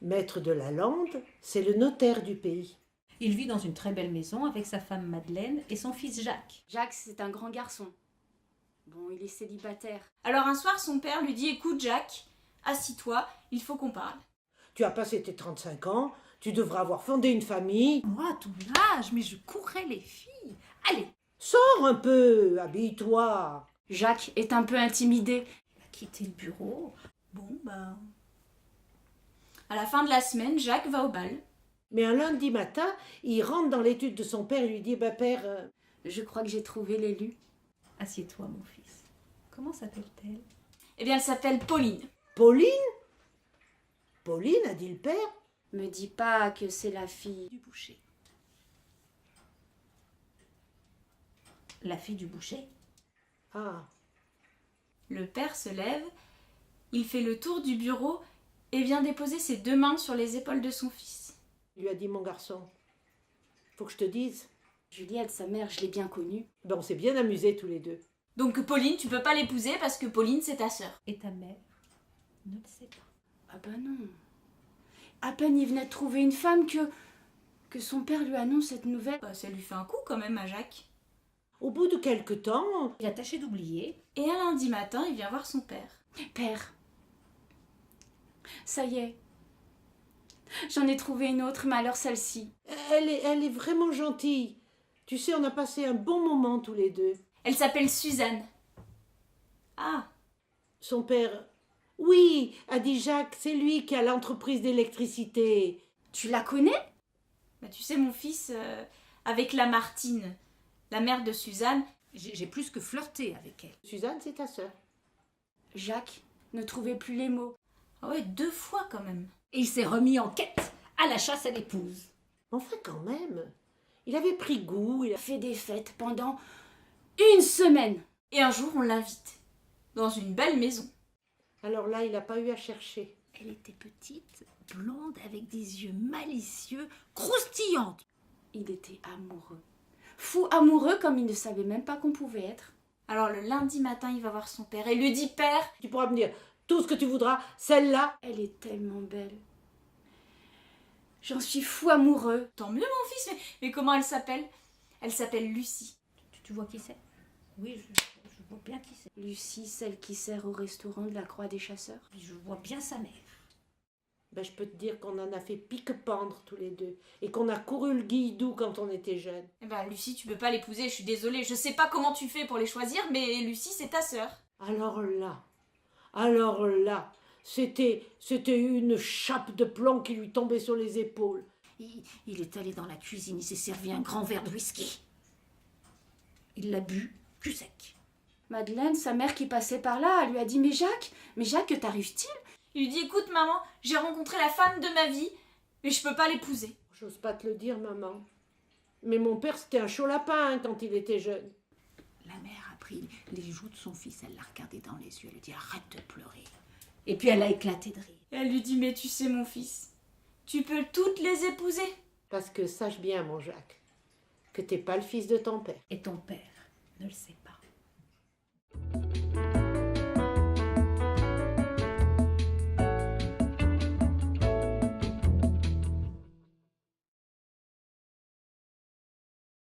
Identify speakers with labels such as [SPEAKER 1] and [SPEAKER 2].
[SPEAKER 1] Maître de la lande, c'est le notaire du pays.
[SPEAKER 2] Il vit dans une très belle maison avec sa femme Madeleine et son fils Jacques.
[SPEAKER 3] Jacques, c'est un grand garçon. Bon, il est célibataire.
[SPEAKER 4] Alors un soir, son père lui dit « Écoute Jacques, assis-toi, il faut qu'on parle.
[SPEAKER 1] Tu as passé tes 35 ans, tu devras avoir fondé une famille.
[SPEAKER 2] Moi, à ton âge, mais je courais les filles. Allez,
[SPEAKER 1] Sors un peu, habille-toi. »
[SPEAKER 3] Jacques est un peu intimidé.
[SPEAKER 2] il a quitté le bureau. Bon, ben... »
[SPEAKER 4] À la fin de la semaine, Jacques va au bal.
[SPEAKER 1] Mais un lundi matin, il rentre dans l'étude de son père et lui dit « Père,
[SPEAKER 3] Je crois que j'ai trouvé l'élu.
[SPEAKER 2] Assieds-toi, mon fils. Comment s'appelle-t-elle?
[SPEAKER 4] Eh bien, elle s'appelle Pauline.
[SPEAKER 1] Pauline ?»« Pauline ?» a dit le père.
[SPEAKER 3] Me dis pas que c'est la fille.
[SPEAKER 2] Du boucher. La fille du boucher?
[SPEAKER 1] Ah,
[SPEAKER 4] Le père se lève, il fait le tour du bureau et vient déposer ses 2 mains sur les épaules de son fils.
[SPEAKER 1] il lui a dit « Mon garçon, faut que je te dise,
[SPEAKER 3] Juliette, sa mère, je l'ai bien connue.
[SPEAKER 1] on s'est bien amusés tous les deux.
[SPEAKER 4] Donc Pauline, tu peux pas l'épouser parce que Pauline, c'est ta sœur.
[SPEAKER 2] Et ta mère ne le sait pas.
[SPEAKER 3] Ah ben non. À peine il venait de trouver une femme que son père lui annonce cette nouvelle.
[SPEAKER 4] Bah, ça lui fait un coup quand même à Jacques.
[SPEAKER 1] Au bout de quelque temps,
[SPEAKER 2] Il a tâché d'oublier.
[SPEAKER 4] Et un lundi matin, il vient voir son père.
[SPEAKER 3] Père, ça y est. J'en ai trouvé une autre, mais alors celle-ci.
[SPEAKER 1] elle est vraiment gentille. Tu sais, on a passé un bon moment tous les deux.
[SPEAKER 4] Elle s'appelle Suzanne. Ah,
[SPEAKER 1] Son père, oui, a dit Jacques, c'est lui qui a l'entreprise d'électricité.
[SPEAKER 3] Tu la connais?
[SPEAKER 4] bah tu sais mon fils, avec Lamartine, la mère de Suzanne,
[SPEAKER 2] J'ai plus que flirté avec elle.
[SPEAKER 1] Suzanne, c'est ta sœur.
[SPEAKER 3] Jacques ne trouvait plus les mots.
[SPEAKER 4] ah ouais, 2 fois quand même.
[SPEAKER 2] Et il s'est remis en quête à la chasse à l'épouse.
[SPEAKER 1] Enfin, quand même, il avait pris goût.
[SPEAKER 3] Il a fait des fêtes pendant une semaine.
[SPEAKER 4] Et un jour, on l'invite dans une belle maison.
[SPEAKER 1] Alors là, il n'a pas eu à chercher.
[SPEAKER 2] Elle était petite, blonde, avec des yeux malicieux, croustillante.
[SPEAKER 3] Il était amoureux. Fou amoureux comme il ne savait même pas qu'on pouvait être.
[SPEAKER 4] Alors le lundi matin, il va voir son père et lui dit « Père,
[SPEAKER 1] Tu pourras me dire tout ce que tu voudras, celle-là.
[SPEAKER 3] Elle est tellement belle. J'en suis fou amoureux.
[SPEAKER 4] tant mieux mon fils, mais comment elle s'appelle ?» Elle s'appelle Lucie.
[SPEAKER 2] Tu vois qui c'est? Oui, je vois bien qui c'est.
[SPEAKER 3] Lucie, celle qui sert au restaurant de la Croix des Chasseurs.
[SPEAKER 2] Je vois bien sa mère.
[SPEAKER 1] Je peux te dire qu'on en a fait pique-pendre tous les deux. Et qu'on a couru le guilledou quand on était jeunes.
[SPEAKER 4] Eh ben Lucie, tu peux pas l'épouser, je suis désolée. Je sais pas comment tu fais pour les choisir, mais Lucie, c'est ta sœur.
[SPEAKER 1] Alors là, c'était une chape de plomb qui lui tombait sur les épaules.
[SPEAKER 2] Il est allé dans la cuisine, il s'est servi un grand verre de whisky. Il l'a bu, cul sec.
[SPEAKER 3] Madeleine, sa mère qui passait par là, elle lui a dit « Mais Jacques, que t'arrive-t-il »
[SPEAKER 4] Il lui dit « Écoute maman, j'ai rencontré la femme de ma vie, mais je peux pas l'épouser.
[SPEAKER 1] J'ose pas te le dire, maman. Mais mon père, c'était un chaud lapin hein, quand il était jeune.
[SPEAKER 2] La mère a pris les joues de son fils, elle l'a regardé dans les yeux, elle lui a dit arrête de pleurer. Et puis elle a éclaté de rire.
[SPEAKER 4] Et elle lui dit « Mais tu sais mon fils, tu peux toutes les épouser.
[SPEAKER 1] Parce que sache bien, mon Jacques, que t'es pas le fils de ton père.
[SPEAKER 2] Et ton père ne le sait pas.